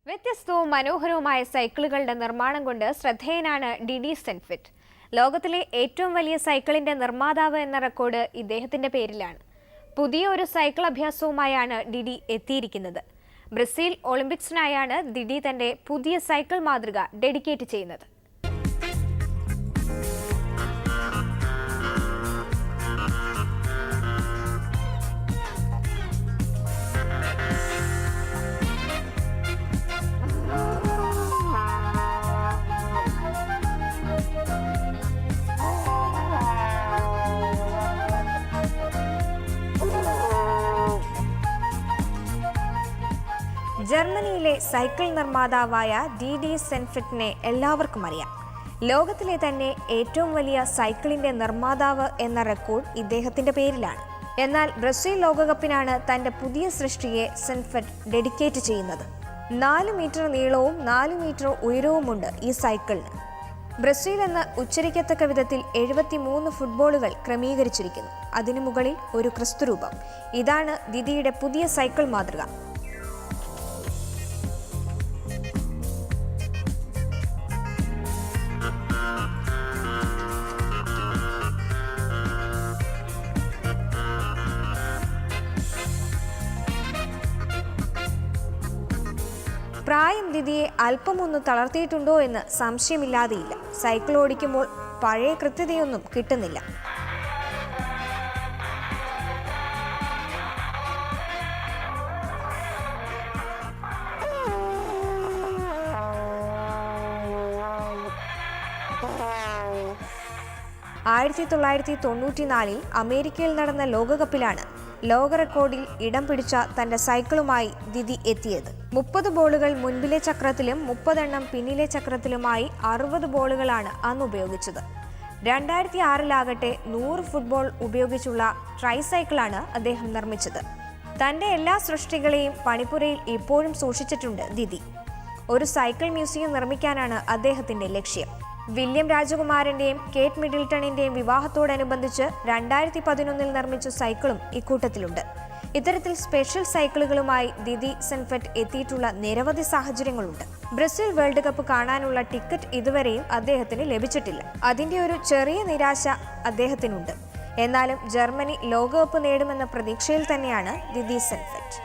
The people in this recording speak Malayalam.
വ്യത്യസ്തവും മനോഹരവുമായ സൈക്കിളുകളുടെ നിർമ്മാണം കൊണ്ട് ശ്രദ്ധേയനാണ് ഡിഡി സെൻഫിറ്റ്. ലോകത്തിലെ ഏറ്റവും വലിയ സൈക്കിളിന്റെ നിർമ്മാതാവ് എന്ന റെക്കോർഡ് ഇദ്ദേഹത്തിന്റെ പേരിലാണ്. പുതിയ ഒരു സൈക്കിൾ അഭ്യാസവുമായാണ് ഡിഡി എത്തിയിരിക്കുന്നത്. ബ്രസീൽ ഒളിമ്പിക്സിനായാണ് ഡിഡി തന്റെ പുതിയ സൈക്കിൾ മാതൃക ഡെഡിക്കേറ്റ് ചെയ്യുന്നത്. ജർമ്മനിയിലെ സൈക്കിൾ നിർമ്മാതാവായ ഡിഡി സെൻഫിറ്റിനെ എല്ലാവർക്കും അറിയാം. ലോകത്തിലെ തന്നെ ഏറ്റവും വലിയ സൈക്കിളിന്റെ നിർമ്മാതാവ് എന്ന റെക്കോർഡ് ഇദ്ദേഹത്തിന്റെ പേരിലാണ്. എന്നാൽ ബ്രസീൽ ലോകകപ്പിനാണ് തന്റെ പുതിയ സൃഷ്ടിയെ സെൻഫിറ്റ് ഡെഡിക്കേറ്റ് ചെയ്യുന്നത്. 4 മീറ്റർ നീളവും 4 മീറ്റർ ഉയരവുമുണ്ട് ഈ സൈക്കിളിന്. ബ്രസീൽ എന്ന് ഉച്ചരിക്കത്തക്ക വിധത്തിൽ 73 ഫുട്ബോളുകൾ ക്രമീകരിച്ചിരിക്കുന്നു. അതിനു മുകളിൽ ഒരു ക്രിസ്തുരൂപം. ഇതാണ് ഡിഡിയുടെ പുതിയ സൈക്കിൾ മാതൃക. പ്രായം ഡിഡിയെ അല്പമൊന്ന് തളർത്തിയിട്ടുണ്ടോ എന്ന് സംശയമില്ലാതെയില്ല. സൈക്കിൾ ഓടിക്കുമ്പോൾ പഴയ കൃത്യതയൊന്നും കിട്ടുന്നില്ല. ആയിരത്തി 1994 അമേരിക്കയിൽ നടന്ന ലോകകപ്പിലാണ് ലോക റെക്കോർഡിൽ ഇടം പിടിച്ച തന്റെ സൈക്കിളുമായി ഡിഡി എത്തിയത്. 30 ബോളുകൾ മുൻപിലെ ചക്രത്തിലും 30 എണ്ണം പിന്നിലെ ചക്രത്തിലുമായി 60 ബോളുകളാണ് അന്ന് ഉപയോഗിച്ചത്. 2006 100 ഫുട്ബോൾ ഉപയോഗിച്ചുള്ള ട്രൈസൈക്കിളാണ് അദ്ദേഹം നിർമ്മിച്ചത്. തന്റെ എല്ലാ സൃഷ്ടികളെയും പണിപ്പുരയിൽ ഇപ്പോഴും സൂക്ഷിച്ചിട്ടുണ്ട് ഡിഡി. ഒരു സൈക്കിൾ മ്യൂസിയം നിർമ്മിക്കാനാണ് അദ്ദേഹത്തിന്റെ ലക്ഷ്യം. വില്യം രാജകുമാരന്റെയും കേറ്റ് മിഡിൽട്ടണിന്റെയും വിവാഹത്തോടനുബന്ധിച്ച് 2011 നിർമ്മിച്ച സൈക്കിളും ഇക്കൂട്ടത്തിലുണ്ട്. ഇത്തരത്തിൽ സ്പെഷ്യൽ സൈക്കിളുകളുമായി ഡിഡി സെൻഫിറ്റ് എത്തിയിട്ടുള്ള നിരവധി സാഹചര്യങ്ങളുണ്ട്. ബ്രസീൽ വേൾഡ് കപ്പ് കാണാനുള്ള ടിക്കറ്റ് ഇതുവരെയും അദ്ദേഹത്തിന് ലഭിച്ചിട്ടില്ല. അതിന്റെ ഒരു ചെറിയ നിരാശ അദ്ദേഹത്തിനുണ്ട്. എന്നാലും ജർമ്മനി ലോകകപ്പ് നേടുമെന്ന പ്രതീക്ഷയിൽ തന്നെയാണ് ഡിഡി സെൻഫിറ്റ്.